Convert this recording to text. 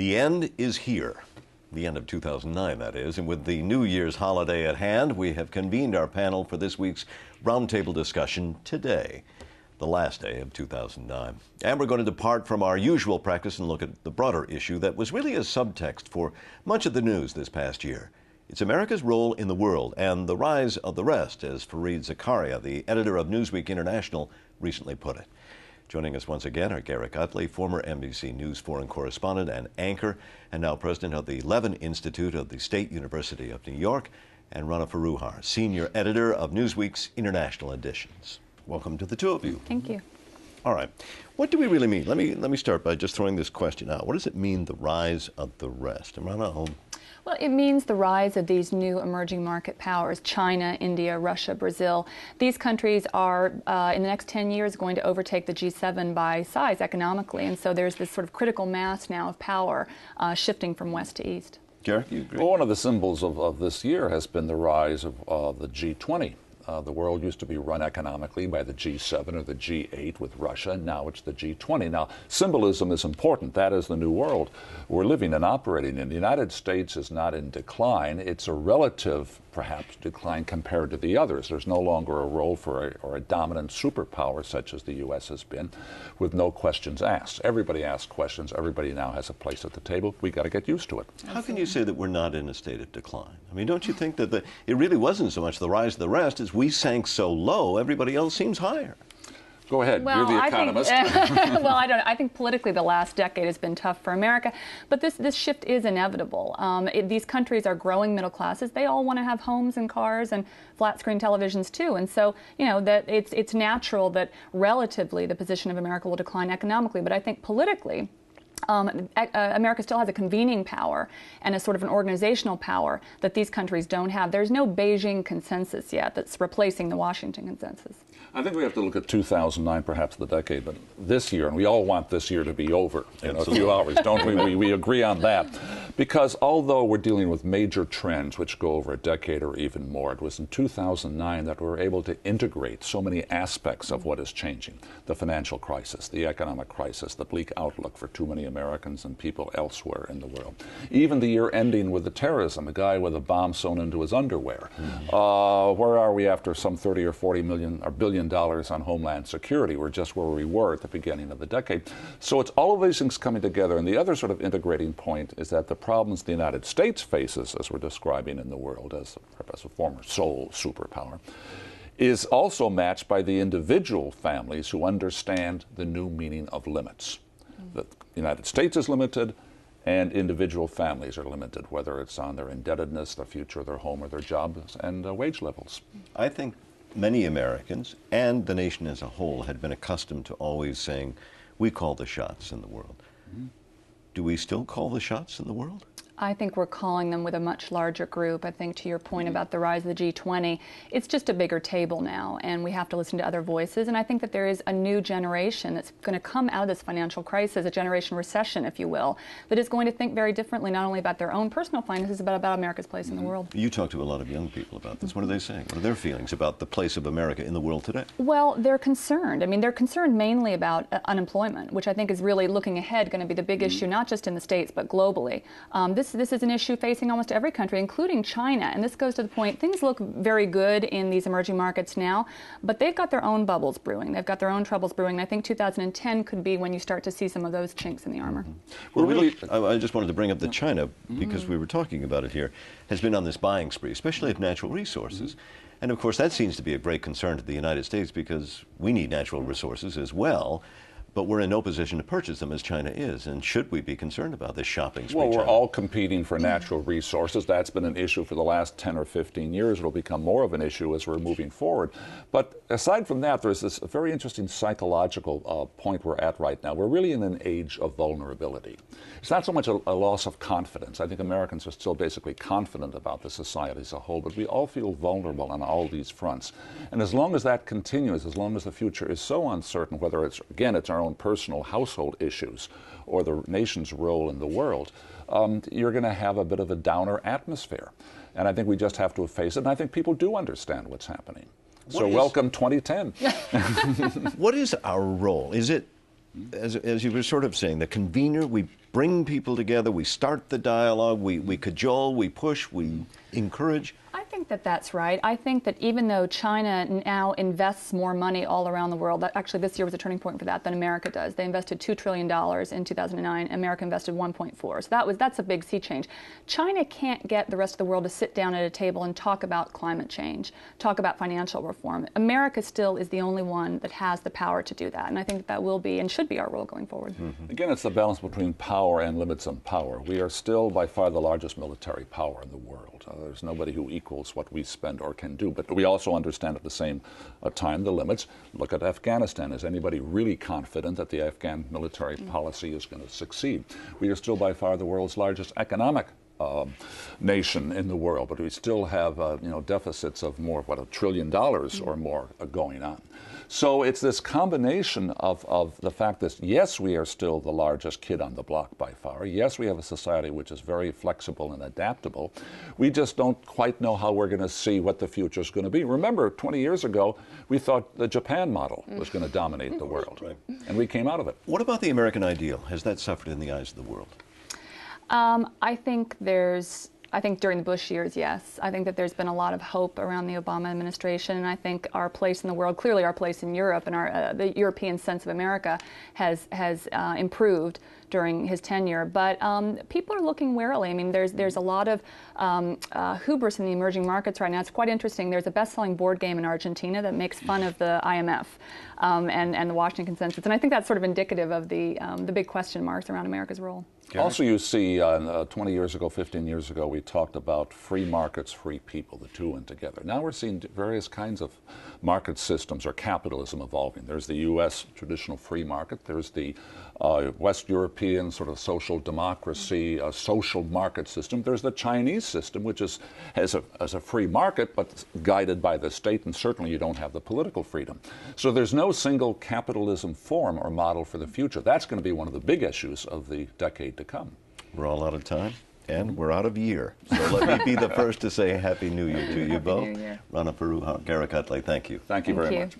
The end is here. The end of 2009, that is. And with the New Year's holiday at hand, we have convened our panel for this week's roundtable discussion today, the last day of 2009. And we're going to depart from our usual practice and look at the broader issue that was really a subtext for much of the news this past year. It's America's role in the world and the rise of the rest, as Fareed Zakaria, the editor of Newsweek International, recently put it. Joining us once again are Garrick Utley, former NBC News foreign correspondent and anchor, and now president of the Levin Institute of the State University of New York, and Rana Foroohar, senior editor of Newsweek's International Editions. Welcome to the two of you. Thank you. All right. What do we really mean? Let me start by just throwing this question out. What does it mean, the rise of the rest? And Rana, Well, it means the rise of these new emerging market powers, China, India, Russia, Brazil. These countries are, in the next 10 years, going to overtake the G7 by size economically. And so there's this sort of critical mass now of power shifting from west to east. Garrick, you agree? Well, one of the symbols of this year has been the rise of the G20. The world used to be run economically by the G7 or the G8 with Russia, and now it's the G20. Now, symbolism is important. That is the new world we're living and operating in. The United States is not in decline. It's a relative, perhaps, decline compared to the others. There's no longer a role for a dominant superpower such as the U.S. has been, with no questions asked. Everybody asks questions. Everybody now has a place at the table. We've got to get used to it. How can you say that we're not in a state of decline? I mean, don't you think that it really wasn't so much the rise of the rest as we sank so low, everybody else seems higher? Go ahead. Well, you're the economist. Well, I think politically the last decade has been tough for America, but this shift is inevitable. These countries are growing middle classes. They all want to have homes and cars and flat screen televisions too, and so that it's natural that relatively the position of America will decline economically. But I think politically, America still has a convening power and a sort of an organizational power that these countries don't have. There's no Beijing consensus yet that's replacing the Washington consensus. I think we have to look at 2009, perhaps the decade, but this year, and we all want this year to be over in a few hours, don't we? We agree on that. Because although we're dealing with major trends which go over a decade or even more, it was in 2009 that we were able to integrate so many aspects of what is changing. The financial crisis, the economic crisis, the bleak outlook for too many Americans and people elsewhere in the world. Even the year ending with the terrorism, a guy with a bomb sewn into his underwear. Where are we after some 30 or 40 million or billion dollars on Homeland Security? We're just where we were at the beginning of the decade. So it's all of these things coming together. And the other sort of integrating point is that the problems the United States faces, as we're describing in the world as a former sole superpower, is also matched by the individual families who understand the new meaning of limits. The United States is limited, and individual families are limited, whether it's on their indebtedness, the future of their home or their jobs, and wage levels. I think many Americans and the nation as a whole had been accustomed to always saying, we call the shots in the world. Do we still call the shots in the world? I think we're calling them with a much larger group. I think to your point about the rise of the G20, it's just a bigger table now, and we have to listen to other voices. And I think that there is a new generation that's going to come out of this financial crisis, a generation recession, if you will, that is going to think very differently, not only about their own personal finances, but about America's place in the world. You talk to a lot of young people about this. What are they saying? What are their feelings about the place of America in the world today? Well, they're concerned. I mean, they're concerned mainly about unemployment, which I think is really looking ahead going to be the big issue, not just in the States, but globally. This is an issue facing almost every country, including China. And this goes to the point, things look very good in these emerging markets now, but they've got their own bubbles brewing. They've got their own troubles brewing. And I think 2010 could be when you start to see some of those chinks in the armor. Well, I just wanted to bring up that China, because we were talking about it here, has been on this buying spree, especially of natural resources. And of course, that seems to be a great concern to the United States because we need natural resources as well. But we're in no position to purchase them as China is. And should we be concerned about this shopping spree? Well, we're all competing for natural resources. That's been an issue for the last 10 or 15 years. It'll become more of an issue as we're moving forward. But aside from that, there's this very interesting psychological point we're at right now. We're really in an age of vulnerability. It's not so much a loss of confidence. I think Americans are still basically confident about the society as a whole, but we all feel vulnerable on all these fronts. And as long as that continues, as long as the future is so uncertain, whether it's, again, it's our own personal household issues or the nation's role in the world, you're going to have a bit of a downer atmosphere. And I think we just have to face it. And I think people do understand what's happening. So welcome 2010. What is our role? Is it as you were sort of saying, the convener, we bring people together, we start the dialogue, we cajole, we push, we encourage. I think that that's right. I think that even though China now invests more money all around the world, that actually this year was a turning point for that than America does. They invested $2 trillion in 2009. America invested 1.4. So that's a big sea change. China can't get the rest of the world to sit down at a table and talk about climate change, talk about financial reform. America still is the only one that has the power to do that. And I think that will be and should be our role going forward. Mm-hmm. Again, it's the balance between power and limits on power. We are still by far the largest military power in the world. There's nobody who equals what we spend or can do. But we also understand at the same time the limits. Look at Afghanistan. Is anybody really confident that the Afghan military policy is going to succeed? We are still by far the world's largest economic nation in the world, but we still have deficits of more, $1 trillion or more going on. So it's this combination of the fact that, yes, we are still the largest kid on the block by far. Yes, we have a society which is very flexible and adaptable. We just don't quite know how we're going to see what the future is going to be. Remember, 20 years ago, we thought the Japan model was going to dominate the world, right. And we came out of it. What about the American ideal? Has that suffered in the eyes of the world? I think during the Bush years, yes. I think that there's been a lot of hope around the Obama administration, and I think our place in the world, clearly our place in Europe and the European sense of America has improved during his tenure. But people are looking warily. I mean, there's a lot of hubris in the emerging markets right now. It's quite interesting. There's a best-selling board game in Argentina that makes fun of the IMF and the Washington Consensus, and I think that's sort of indicative of the big question marks around America's role. Also, you see, 20 years ago, 15 years ago, we talked about free markets, free people. The two went together. Now we're seeing various kinds of market systems or capitalism evolving. There's the U.S. traditional free market. There's the West European sort of social democracy, social market system. There's the Chinese system, which has a free market, but guided by the state, and certainly you don't have the political freedom. So there's no single capitalism form or model for the future. That's going to be one of the big issues of the decade to come. We're all out of time, and we're out of year. So let me be the first to say Happy New Year to you both. New Year. Rana Faruha, Gara Cutley, thank you. Thank you very much.